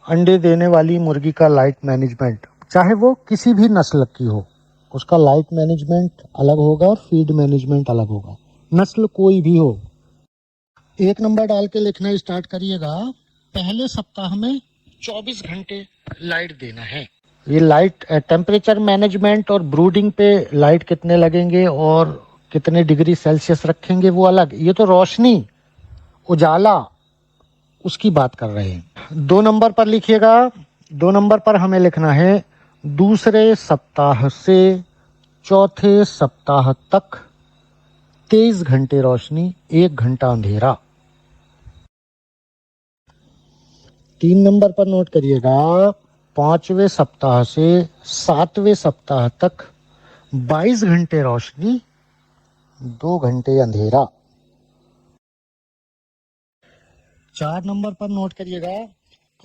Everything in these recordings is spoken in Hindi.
अंडे देने वाली मुर्गी का लाइट मैनेजमेंट, चाहे वो किसी भी नस्ल की हो, उसका लाइट मैनेजमेंट अलग होगा और फीड मैनेजमेंट अलग होगा, नस्ल कोई भी हो। 1 नंबर डाल के लिखना स्टार्ट करिएगा। पहले सप्ताह में 24 घंटे लाइट देना है। ये लाइट टेम्परेचर मैनेजमेंट और ब्रूडिंग पे लाइट कितने लगेंगे और कितने डिग्री सेल्सियस रखेंगे वो अलग। ये तो रोशनी, उजाला, उसकी बात कर रहे हैं। 2 नंबर पर लिखिएगा। 2 नंबर पर हमें लिखना है दूसरे सप्ताह से चौथे सप्ताह तक 23 घंटे रोशनी, 1 घंटा अंधेरा। 3 नंबर पर नोट करिएगा। 5वें सप्ताह से 7वें सप्ताह तक 22 घंटे रोशनी, 2 घंटे अंधेरा। 4 नंबर पर नोट करिएगा।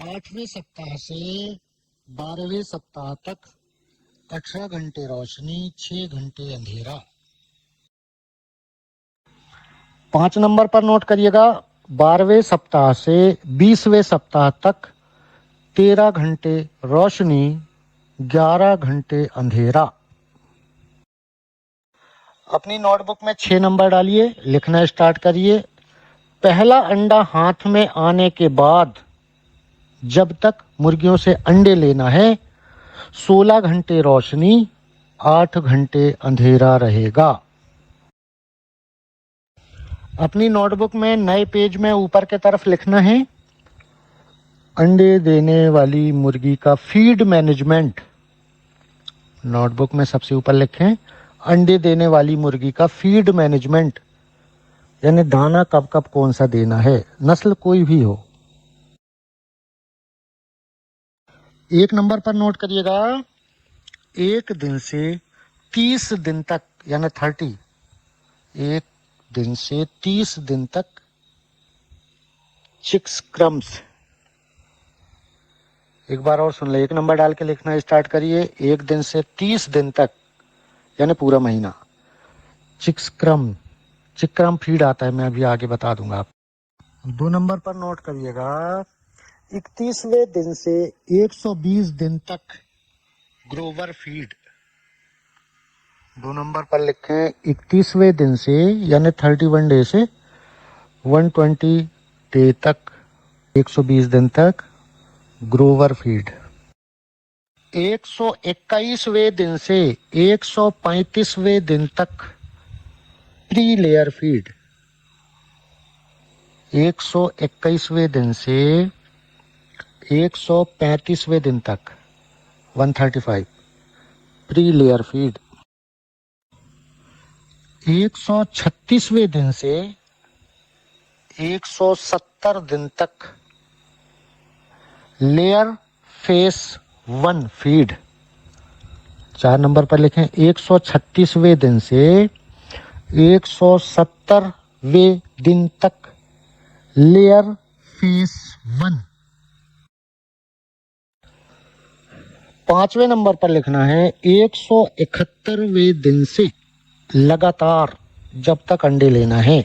8वें सप्ताह से 12वें सप्ताह तक 18 घंटे रोशनी, 6 घंटे अंधेरा। 5 नंबर पर नोट करिएगा। 12वें सप्ताह से 20वें सप्ताह तक 13 घंटे रोशनी, 11 घंटे अंधेरा। अपनी नोटबुक में 6 नंबर डालिए, लिखना स्टार्ट करिए। पहला अंडा हाथ में आने के बाद जब तक मुर्गियों से अंडे लेना है 16 घंटे रोशनी, 8 घंटे अंधेरा रहेगा। अपनी नोटबुक में नए पेज में ऊपर के तरफ लिखना है अंडे देने वाली मुर्गी का फीड मैनेजमेंट। नोटबुक में सबसे ऊपर लिखें अंडे देने वाली मुर्गी का फीड मैनेजमेंट, यानी दाना कब कब कौन सा देना है, नस्ल कोई भी हो। 1 नंबर पर नोट करिएगा। 1 दिन से 30 दिन तक, यानी 30, 1 दिन से 30 दिन तक चिक्स क्रम्स। एक बार और सुन ले, 1 नंबर डाल के लिखना स्टार्ट करिए। 1 दिन से 30 दिन तक, यानी पूरा महीना, चिक्स क्रम, चिक्रम फीड आता है, मैं अभी आगे बता दूंगा आप। 2 नंबर पर नोट करिएगा। 31वें दिन से 120 दिन तक ग्रोवर फीड। 2 नंबर पर लिखें 31वें दिन से, यानी 31 डे से 120 डे तक, 120 दिन तक ग्रोवर फीड। 121वें दिन से 135वें दिन तक प्री लेयर फीड। 121वें दिन से 135वें दिन तक 135 प्री लेयर फीड। 136वें दिन से 170 दिन तक लेयर फेस 1 फीड। 4 नंबर पर लिखें 136वें दिन से 170वें दिन तक लेयर फेस 1। 5वें नंबर पर लिखना है 171वें दिन से लगातार जब तक अंडे लेना है,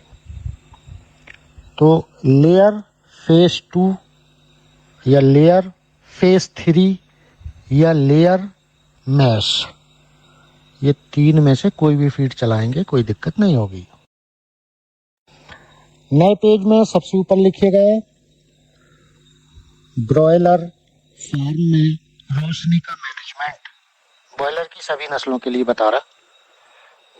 तो लेयर फेस 2 या लेयर फेस 3 या लेयर मैश, ये 3 में से कोई भी फीड चलाएंगे, कोई दिक्कत नहीं होगी। नए पेज में सबसे ऊपर लिखिएगा ब्रॉयलर फार्म में रोशनी का मैनेजमेंट। बॉयलर की सभी नस्लों के लिए बता रहा।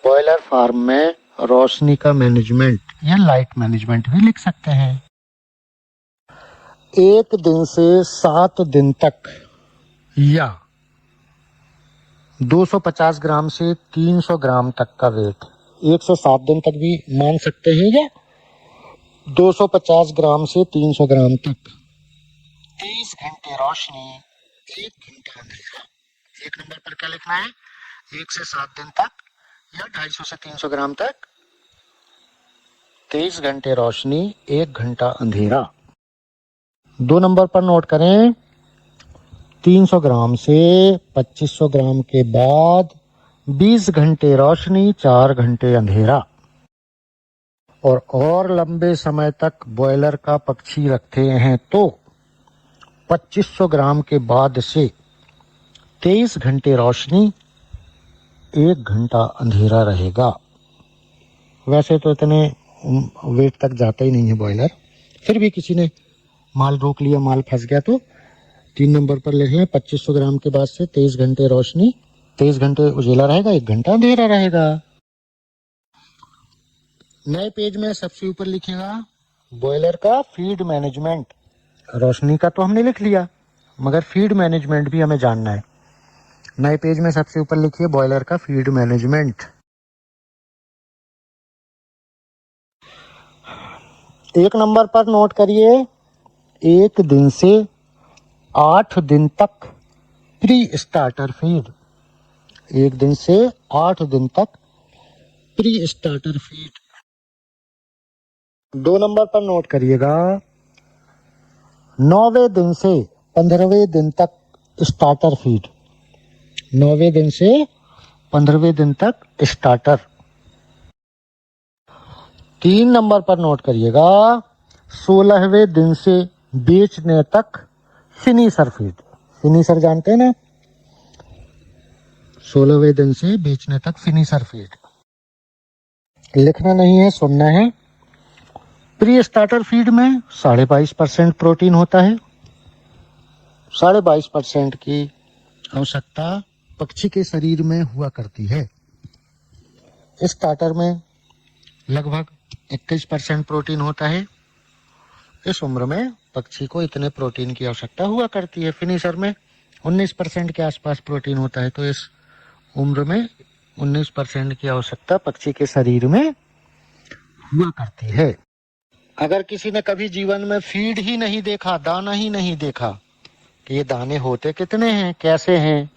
बॉयलर फार्म में रोशनी का मैनेजमेंट या लाइट मैनेजमेंट भी लिख सकते हैं। 1 दिन से 7 दिन तक या 250 ग्राम से 300 ग्राम तक का वेट, 107 दिन तक भी मान सकते हैं, या 250 ग्राम से 300 ग्राम तक 23 घंटे रोशनी, 1 घंटा अंधेरा। 1 नंबर पर क्या लिखना है? 1 से 7 दिन तक या 250 से 300 ग्राम तक 23 घंटे रोशनी, 1 घंटा अंधेरा। 2 नंबर पर नोट करें 300 ग्राम से 2500 ग्राम के बाद 20 घंटे रोशनी, 4 घंटे अंधेरा। और लंबे समय तक बॉयलर का पक्षी रखते हैं तो 2500 ग्राम के बाद से 23 घंटे रोशनी, 1 घंटा अंधेरा रहेगा। वैसे तो इतने वेट तक जाता ही नहीं है बॉयलर, फिर भी किसी ने माल रोक लिया, माल फंस गया, तो 3 नंबर पर लिख लें 2500 ग्राम के बाद से 23 घंटे रोशनी, 23 घंटे उजेला रहेगा, 1 घंटा अंधेरा रहेगा। नए पेज में सबसे ऊपर लिखेगा बॉयलर का फीड मैनेजमेंट। रोशनी का तो हमने लिख लिया, मगर फीड मैनेजमेंट भी हमें जानना है। नए पेज में सबसे ऊपर लिखिए बॉयलर का फीड मैनेजमेंट। 1 नंबर पर नोट करिए, 1 दिन से 8 दिन तक प्री स्टार्टर फीड। 1 दिन से 8 दिन तक प्री स्टार्टर फीड। 2 नंबर पर नोट करिएगा, 9वें दिन से 15वें दिन तक स्टार्टर फीड। 9वें दिन से 15वें दिन तक स्टार्टर। 3 नंबर पर नोट करिएगा, 16वें दिन से बेचने तक फिनिशर फीड। फिनिशर जानते हैं ना, 16वें दिन से बेचने तक फिनिशर फीड। लिखना नहीं है, सुनना है। प्री स्टार्टर फीड में 22.5% प्रोटीन होता है। 22.5% की आवश्यकता पक्षी के शरीर में हुआ करती है। स्टार्टर में लगभग 21% प्रोटीन होता है। इस उम्र में पक्षी को इतने प्रोटीन की आवश्यकता हुआ करती है। फिनिशर में 19% के आसपास प्रोटीन होता है, तो इस उम्र में 19% की आवश्यकता पक्षी के शरीर में हुआ करती है। अगर किसी ने कभी जीवन में फीड ही नहीं देखा, दाना ही नहीं देखा कि ये दाने होते कितने हैं, कैसे हैं,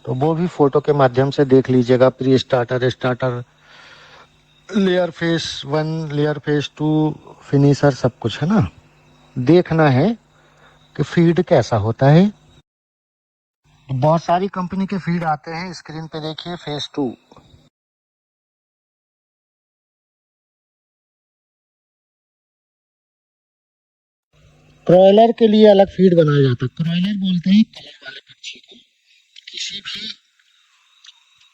तो वो भी फोटो के माध्यम से देख लीजिएगा। Pre starter, starter, layer face 1, layer face 2, finisher, सब कुछ है ना। देखना है कि फीड कैसा होता है। बहुत सारी कंपनी के फीड आते हैं, स्क्रीन पे देखिए फेस 2। क्रॉयलर के लिए अलग फीड बनाया जाता है। क्रॉयलर बोलते हैं कलर वाले पक्षी को। किसी भी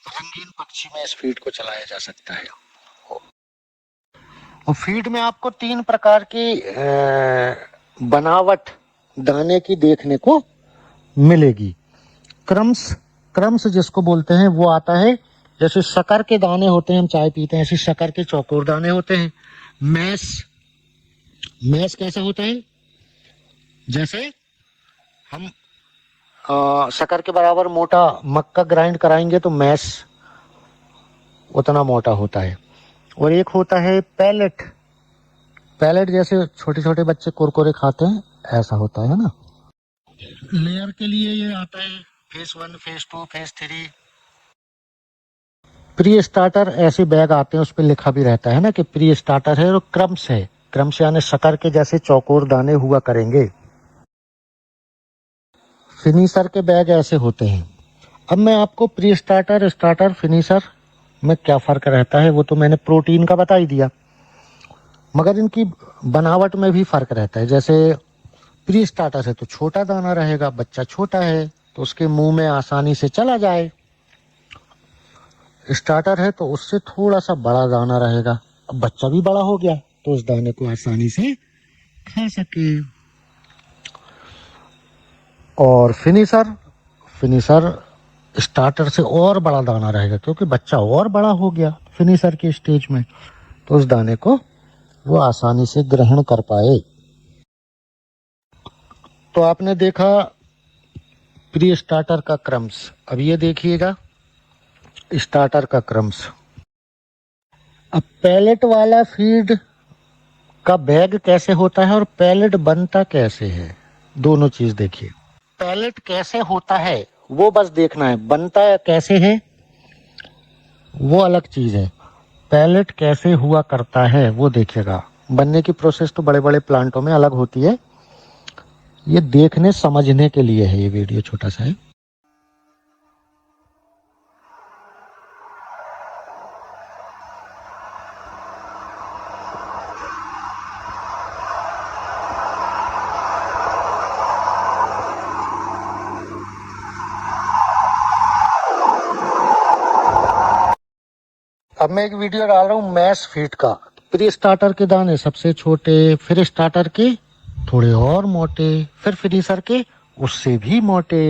रंगीन पक्षी में इस फीड को चलाया जा सकता है। और फीड में आपको 3 प्रकार की बनावट दाने की देखने को मिलेगी। क्रम्स, क्रम्स जिसको बोलते हैं वो आता है, जैसे शक्कर के दाने होते हैं, हम चाय पीते हैं, ऐसे शक्कर के चौकोर दाने होते हैं। मैस, मैस कैसा होता है, जैसे हम शक्कर के बराबर मोटा मक्का ग्राइंड कराएंगे तो मैस उतना मोटा होता है। और एक होता है पैलेट, पैलेट जैसे छोटे छोटे बच्चे कुरकुरे खाते हैं, ऐसा होता है ना। लेयर के लिए ये आता है face 1, face 2, face 3। Pre starter ऐसे बैग आते हैं, उस पर लिखा भी रहता है ना कि प्री स्टार्टर है, और क्रम्स है। क्रम्स यानी शक्कर के जैसे चौकोर दाने हुआ करेंगे। फिनिशर के बैग ऐसे होते हैं। अब मैं आपको प्री स्टार्टर, स्टार्टर, फिनिशर में क्या फर्क रहता है वो तो मैंने प्रोटीन का बता ही दिया, मगर इनकी बनावट में भी फर्क रहता है। जैसे प्री स्टार्टर है तो छोटा दाना रहेगा, बच्चा छोटा है तो उसके मुंह में आसानी से चला जाए। स्टार्टर है तो उससे थोड़ा सा बड़ा दाना रहेगा, अब बच्चा भी बड़ा हो गया तो उस दाने को आसानी से खा सके। और फिनिशर, फिनिशर स्टार्टर से और बड़ा दाना रहेगा, क्योंकि बच्चा और बड़ा हो गया फिनिशर के स्टेज में, तो उस दाने को वो आसानी से ग्रहण कर पाए। तो आपने देखा प्री स्टार्टर का क्रम्स। अब ये देखिएगा स्टार्टर का क्रम्स। अब पैलेट वाला फीड का बैग कैसे होता है और पैलेट बनता कैसे है, दोनों चीज देखिए। पैलेट कैसे होता है वो बस देखना है, बनता कैसे है वो अलग चीज है। पैलेट कैसे हुआ करता है वो देखिएगा। बनने की प्रोसेस तो बड़े बड़े प्लांटों में अलग होती है, ये देखने समझने के लिए है ये वीडियो, छोटा सा है। अब मैं एक वीडियो डाल रहा हूँ मैस फीड का। प्री स्टार्टर के दाने सबसे छोटे, फिर स्टार्टर के थोड़े और मोटे, फिर फिनिशर के उससे भी मोटे।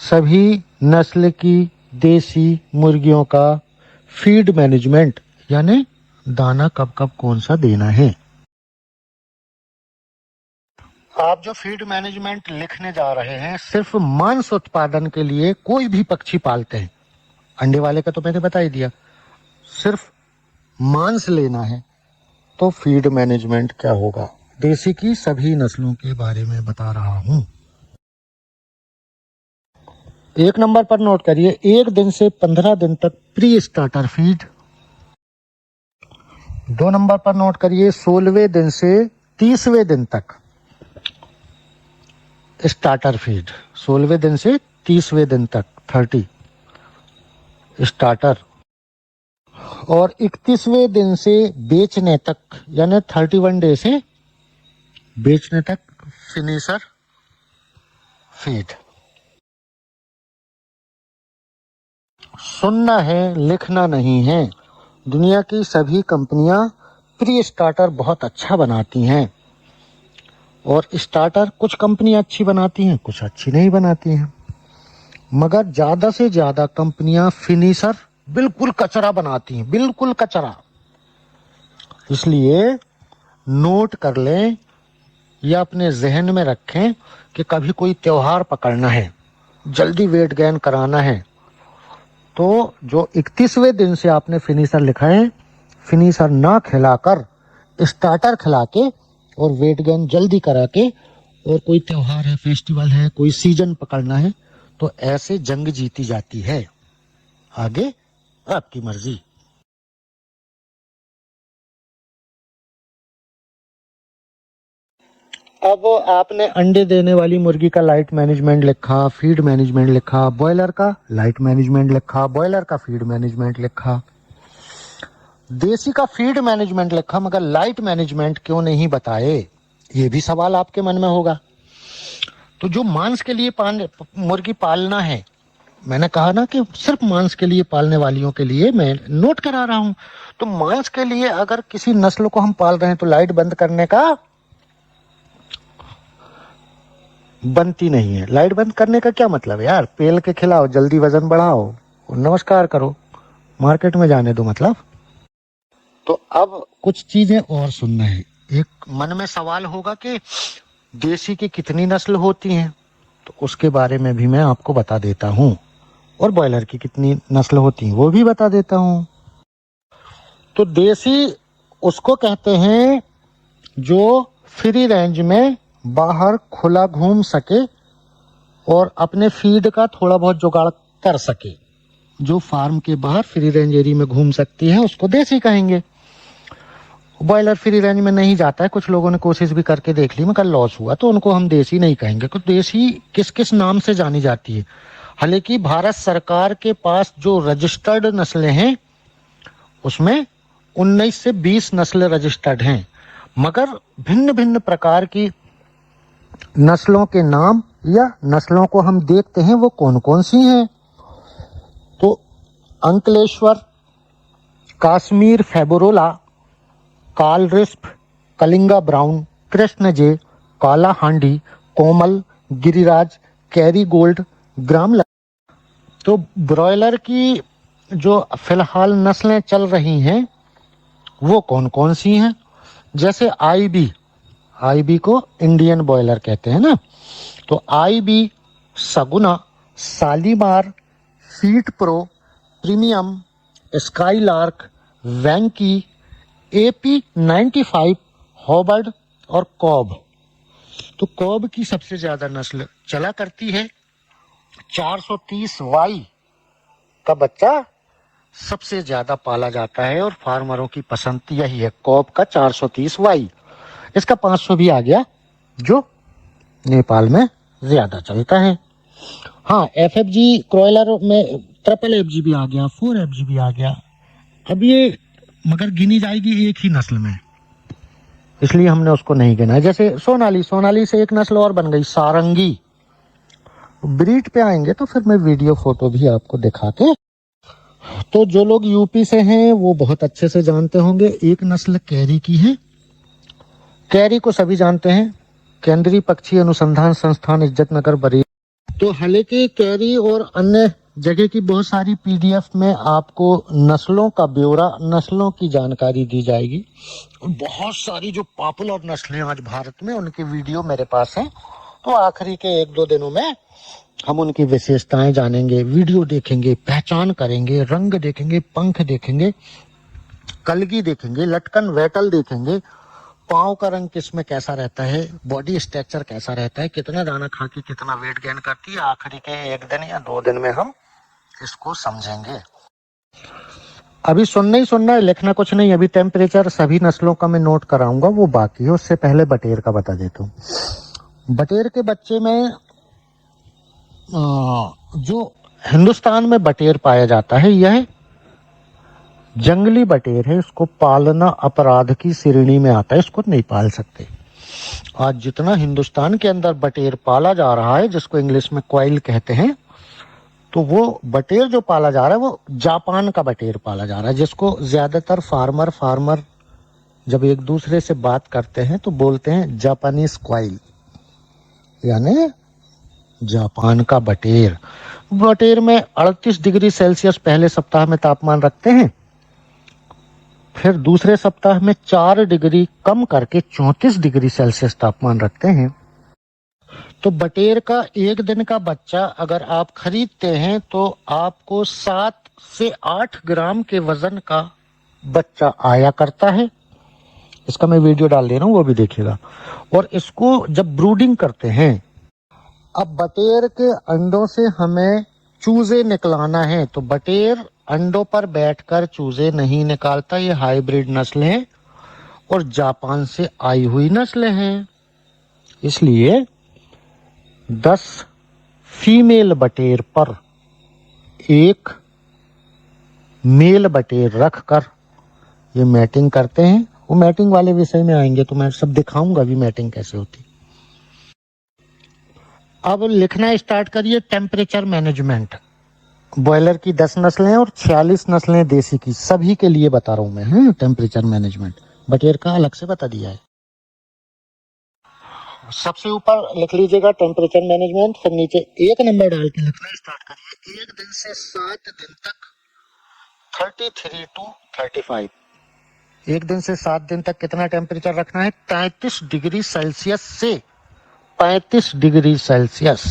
सभी नस्ल की देसी मुर्गियों का फीड मैनेजमेंट यानी दाना कब कब कौन सा देना है। आप जो फीड मैनेजमेंट लिखने जा रहे हैं सिर्फ मांस उत्पादन के लिए कोई भी पक्षी पालते हैं। अंडे वाले का तो मैंने बता ही दिया। सिर्फ मांस लेना है तो फीड मैनेजमेंट क्या होगा। देसी की सभी नस्लों के बारे में बता रहा हूं। एक नंबर पर नोट करिए, 1 दिन से 15 दिन तक प्री स्टार्टर फीड। 2 नंबर पर नोट करिए, 16वें दिन से 30वें दिन तक स्टार्टर फीड। 16वें दिन से 30वें दिन तक 30 स्टार्टर, और 31वें दिन से बेचने तक यानी 31 डे से बेचने तक फिनिशर फीड। सुनना है, लिखना नहीं है। दुनिया की सभी कंपनियां प्री स्टार्टर बहुत अच्छा बनाती हैं, और स्टार्टर कुछ कंपनियां अच्छी बनाती हैं, कुछ अच्छी नहीं बनाती हैं। मगर ज्यादा से ज्यादा कंपनियां फिनिशर बिल्कुल कचरा बनाती हैं, बिल्कुल कचरा। इसलिए नोट कर लें या अपने जहन में रखें कि कभी कोई त्योहार पकड़ना है, जल्दी वेट गेन कराना है, तो जो 31वें दिन से आपने फिनिशर लिखा है, फिनिशर ना खिलाकर स्टार्टर खिला के और वेट गेन जल्दी करा के, और कोई त्योहार है, फेस्टिवल है, कोई सीजन पकड़ना है, तो ऐसे जंग जीती जाती है। आगे आपकी मर्जी। अब आपने अंडे देने वाली मुर्गी का लाइट मैनेजमेंट लिखा, फीड मैनेजमेंट लिखा, बॉयलर का लाइट मैनेजमेंट लिखा, बॉयलर का फीड मैनेजमेंट लिखा, देसी का फीड मैनेजमेंट लिखा, मगर लाइट मैनेजमेंट क्यों नहीं बताए, ये भी सवाल आपके मन में होगा। तो जो मांस के लिए मुर्गी पालना है, मैंने कहा ना कि सिर्फ मांस के लिए पालने वालियों के लिए मैं नोट करा रहा हूं। तो मांस के लिए अगर किसी नस्ल को हम पाल रहे हैं तो लाइट बंद करने का बनती नहीं है। लाइट बंद करने का क्या मतलब है यार, पेल के खिलाओ, जल्दी वजन बढ़ाओ और नमस्कार करो, मार्केट में जाने दो मतलब। तो अब कुछ चीजें और सुनना है। एक मन में सवाल होगा कि देसी की कितनी नस्ल होती हैं, तो उसके बारे में भी मैं आपको बता देता हूं, और बॉयलर की कितनी नस्ल होती हैं वो भी बता देता हूं। तो देसी उसको कहते हैं जो फ्री रेंज में बाहर खुला घूम सके और अपने फीड का थोड़ा बहुत जुगाड़ कर सके। जो फार्म के बाहर फ्री रेंज एरिया में घूम सकती है उसको देसी कहेंगे। बॉयलर फ्री रेंज में नहीं जाता है, कुछ लोगों ने कोशिश भी करके देख ली मगर लॉस हुआ, तो उनको हम देसी नहीं कहेंगे। तो देसी किस किस नाम से जानी जाती है। हालांकि भारत सरकार के पास जो रजिस्टर्ड नस्लें हैं उसमें 19 से 20 नस्लें रजिस्टर्ड हैं, मगर भिन्न भिन्न प्रकार की नस्लों के नाम या नस्लों को हम देखते हैं वो कौन कौन सी हैं। तो अंकलेश्वर, काश्मीर फेबोरोला, काल रिस्प, कलिंगा ब्राउन, कृष्ण जे, काला हांडी, कोमल, गिरिराज, कैरी गोल्ड, ग्राम। तो ब्रॉयलर की जो फिलहाल नस्लें चल रही हैं वो कौन कौन सी हैं, जैसे आईबी को इंडियन बॉयलर कहते हैं ना, तो आईबी, सगुना, सालीमार, फीट प्रो, premium, Skylark, Venky, AP95, Hubbard और कॉब। तो कॉब की सबसे ज्यादा नस्ल चला करती है। 430Y का बच्चा सबसे ज्यादा पाला जाता है और फार्मरों की पसंद यही है, कॉब का 430Y। इसका 500 भी आ गया जो नेपाल में ज्यादा चलता है। हाँ, FFG क्रॉयलर में ट्रिपल FG भी आ गया, 4FG भी आ गया। अब ये मगर गिनी जाएगी एक ही नस्ल में, इसलिए हमने उसको नहीं गिना। जैसे सोनाली से एक नस्ल और बन गई, सारंगी। ब्रीड पे आएंगे तो फिर मैं वीडियो फोटो भी आपको दिखा के। तो जो लोग यूपी से हैं वो बहुत अच्छे से जानते होंगे। एक नस्ल कैरी की है। कैरी को सभी जानते हैं, केंद्रीय पक्षी अनुसंधान संस्थान इज्जतनगर बरेली। तो हालांकि कैरी और अन्य जगह की बहुत सारी PDF में आपको नस्लों का ब्यौरा, नस्लों की जानकारी दी जाएगी। बहुत सारी जो पॉपुलर नस्लें आज भारत में, उनकी वीडियो मेरे पास है। तो आखिरी के 1-2 दिनों में हम उनकी विशेषताएं जानेंगे, वीडियो देखेंगे, पहचान करेंगे, रंग देखेंगे, पंख देखेंगे, कलगी देखेंगे, लटकन वेटल देखेंगे, पाँव का रंग किसमें कैसा रहता है, बॉडी स्ट्रक्चर कैसा रहता है, कितना दाना खा के कितना वेट गेन करती है। आखिरी के 1 दिन या 2 दिन में हम इसको समझेंगे। अभी सुनना ही सुनना है, लिखना कुछ नहीं। अभी टेम्परेचर सभी नस्लों का मैं नोट कराऊंगा, वो बाकी है। उससे पहले बटेर का बता देता हूँ। बटेर के बच्चे में जो हिंदुस्तान में बटेर पाया जाता है, यह जंगली बटेर है। इसको पालना अपराध की श्रेणी में आता है, इसको नहीं पाल सकते। आज जितना हिंदुस्तान के अंदर बटेर पाला जा रहा है, जिसको इंग्लिश में क्वाइल कहते हैं, तो वो बटेर जो पाला जा रहा है वो जापान का बटेर पाला जा रहा है, जिसको ज्यादातर फार्मर जब एक दूसरे से बात करते हैं तो बोलते हैं जापानीज क्वाइल, यानी जापान का बटेर। बटेर में 38 डिग्री सेल्सियस पहले सप्ताह में तापमान रखते हैं, फिर दूसरे सप्ताह में 4 डिग्री कम करके 34 डिग्री सेल्सियस तापमान रखते हैं। तो बटेर का 1 दिन का बच्चा अगर आप खरीदते हैं तो आपको 7 से 8 ग्राम के वजन का बच्चा आया करता है। इसका मैं वीडियो डाल दे रहा हूँ, वो भी देखिएगा। और इसको जब ब्रूडिंग करते हैं, अब बटेर के अंडों से हमें चूजे निकलाना है, तो बटेर अंडों पर बैठकर चूजे नहीं निकालता। ये हाइब्रिड नस्ल है और जापान से आई हुई नस्ल है। इसलिए 10 फीमेल बटेर पर 1 मेल बटेर रखकर ये मैटिंग करते हैं। वो मैटिंग वाले विषय में आएंगे तो मैं सब दिखाऊंगा भी मैटिंग कैसे होती। अब लिखना स्टार्ट करिए। Temperature management. बॉयलर की 10 नस्लें हैं और 46 नस्लें देसी की, सभी के लिए बता रहा हूं मैं। टेम्परेचर मैनेजमेंट बटेर का अलग से बता दिया है। सबसे ऊपर लिख लीजिएगा टेम्परेचर मैनेजमेंट, फिर नीचे 1 नंबर डाल के लिखना स्टार्ट करिए। 1 दिन से 7 दिन तक 33 to 35। 1 दिन से 7 दिन तक कितना टेम्परेचर रखना है? 33 डिग्री सेल्सियस से 35 डिग्री सेल्सियस।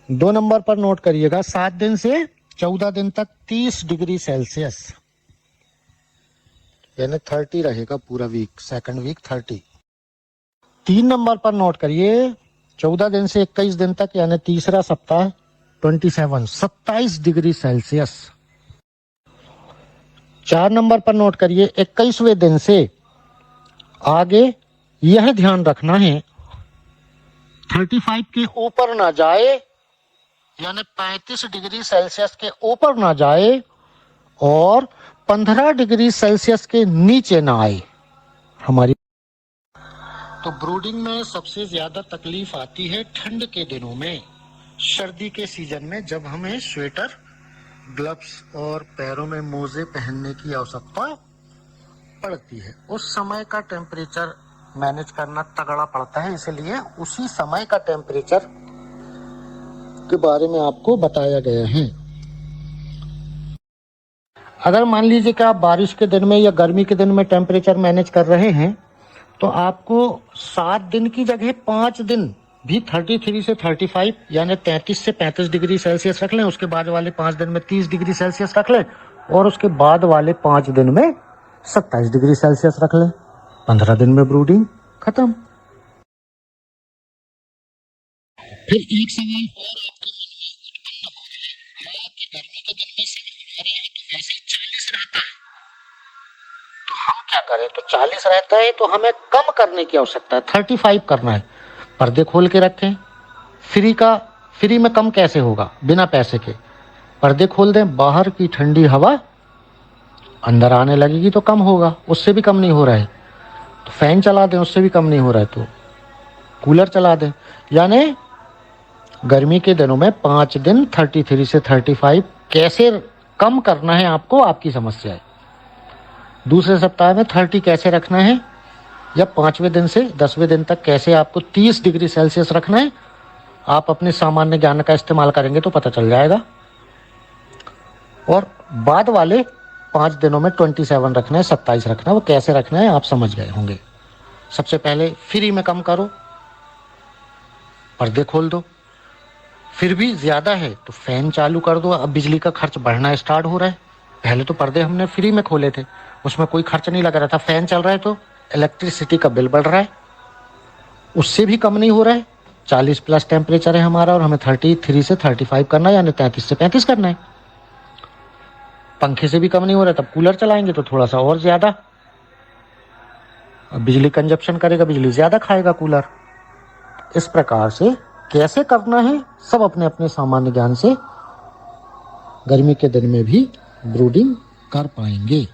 2 नंबर पर नोट करिएगा, 7 दिन से 14 दिन तक 30 डिग्री सेल्सियस, यानी 30 रहेगा पूरा वीक, सेकंड वीक 30। 3 नंबर पर नोट करिए, 14 दिन से 21 दिन तक यानी तीसरा सप्ताह 27 डिग्री सेल्सियस। 4 नंबर पर नोट करिए, 21वें दिन से आगे यह ध्यान रखना है 35 के ऊपर ना जाए, यानी 35 डिग्री सेल्सियस के ऊपर ना जाए और 15 डिग्री सेल्सियस के नीचे ना आए हमारी। तो ब्रूडिंग में सबसे ज्यादा तकलीफ आती है ठंड के दिनों में, सर्दी के सीजन में, जब हमें स्वेटर, ग्लव्स और पैरों में मोजे पहनने की आवश्यकता पड़ती है। उस समय का टेम्परेचर मैनेज करना तगड़ा पड़ता है, इसलिए उसी समय का टेम्परेचर के बारे में आपको बताया गया है। अगर मान लीजिए कि आप बारिश के दिन में या गर्मी के दिन में टेम्परेचर मैनेज कर रहे हैं, तो आपको 7 दिन की जगह 5 दिन भी 33 से 35 यानी 33 से 35 डिग्री सेल्सियस रख लें। उसके बाद वाले 5 दिन में 30 डिग्री सेल्सियस रख लें और उसके बाद वाले 5 दिन में 27 डिग्री सेल्सियस रख लें, 15 दिन में ब्रूडिंग खत्म। फिर एक सवाल और आपके मन में उत्पन्न हो रहा है कि गर्मी के दिन में समय हमारे यहाँ तो वैसे 40 रहता है, तो हम क्या करें? तो 40 रहता है तो हमें कम करने की आवश्यकता है, 35 करना है। पर्दे खोल के रखें। फ्री में कम कैसे होगा? बिना पैसे के। पर्दे खोल दें, बाहर की ठंडी हवा अंदर आने लगेगी तो कम होगा, उससे भी कम नहीं हो रहा है तो फैन चला दें, उससे भी कम नहीं हो रहा है तो कूलर चला दें। यानी गर्मी के दिनों में 5 दिन 33 से 35 कैसे कम करना है आपको, आपकी समस्या है। दूसरे सप्ताह में 30 कैसे रखना है, या 5वें दिन से 10वें दिन तक कैसे आपको 30 डिग्री सेल्सियस रखना है, आप अपने सामान्य ज्ञान का इस्तेमाल करेंगे तो पता चल जाएगा। और बाद वाले 5 दिनों में 27 रखना है, 27 रखना है, वो कैसे रखना है आप समझ गए होंगे। सबसे पहले फ्री में कम करो, पर्दे खोल दो। फिर भी ज़्यादा है तो फैन चालू कर दो। अब बिजली का खर्च बढ़ना स्टार्ट हो रहा है। पहले तो पर्दे हमने फ्री में खोले थे, उसमें कोई खर्च नहीं लग रहा था। फैन चल रहा है तो इलेक्ट्रिसिटी का बिल बढ़ रहा है, उससे भी कम नहीं हो रहा है। 40 प्लस टेम्परेचर है हमारा और हमें 33 से 35 करना है, यानी 33 से 35 करना है। पंखे से भी कम नहीं हो रहा है, तब कूलर चलाएंगे तो थोड़ा सा और ज़्यादा बिजली कंजप्शन करेगा, बिजली ज़्यादा खाएगा कूलर। इस प्रकार से कैसे करना है सब अपने अपने सामान्य ज्ञान से गर्मी के दिन में भी ब्रूडिंग कर पाएंगे।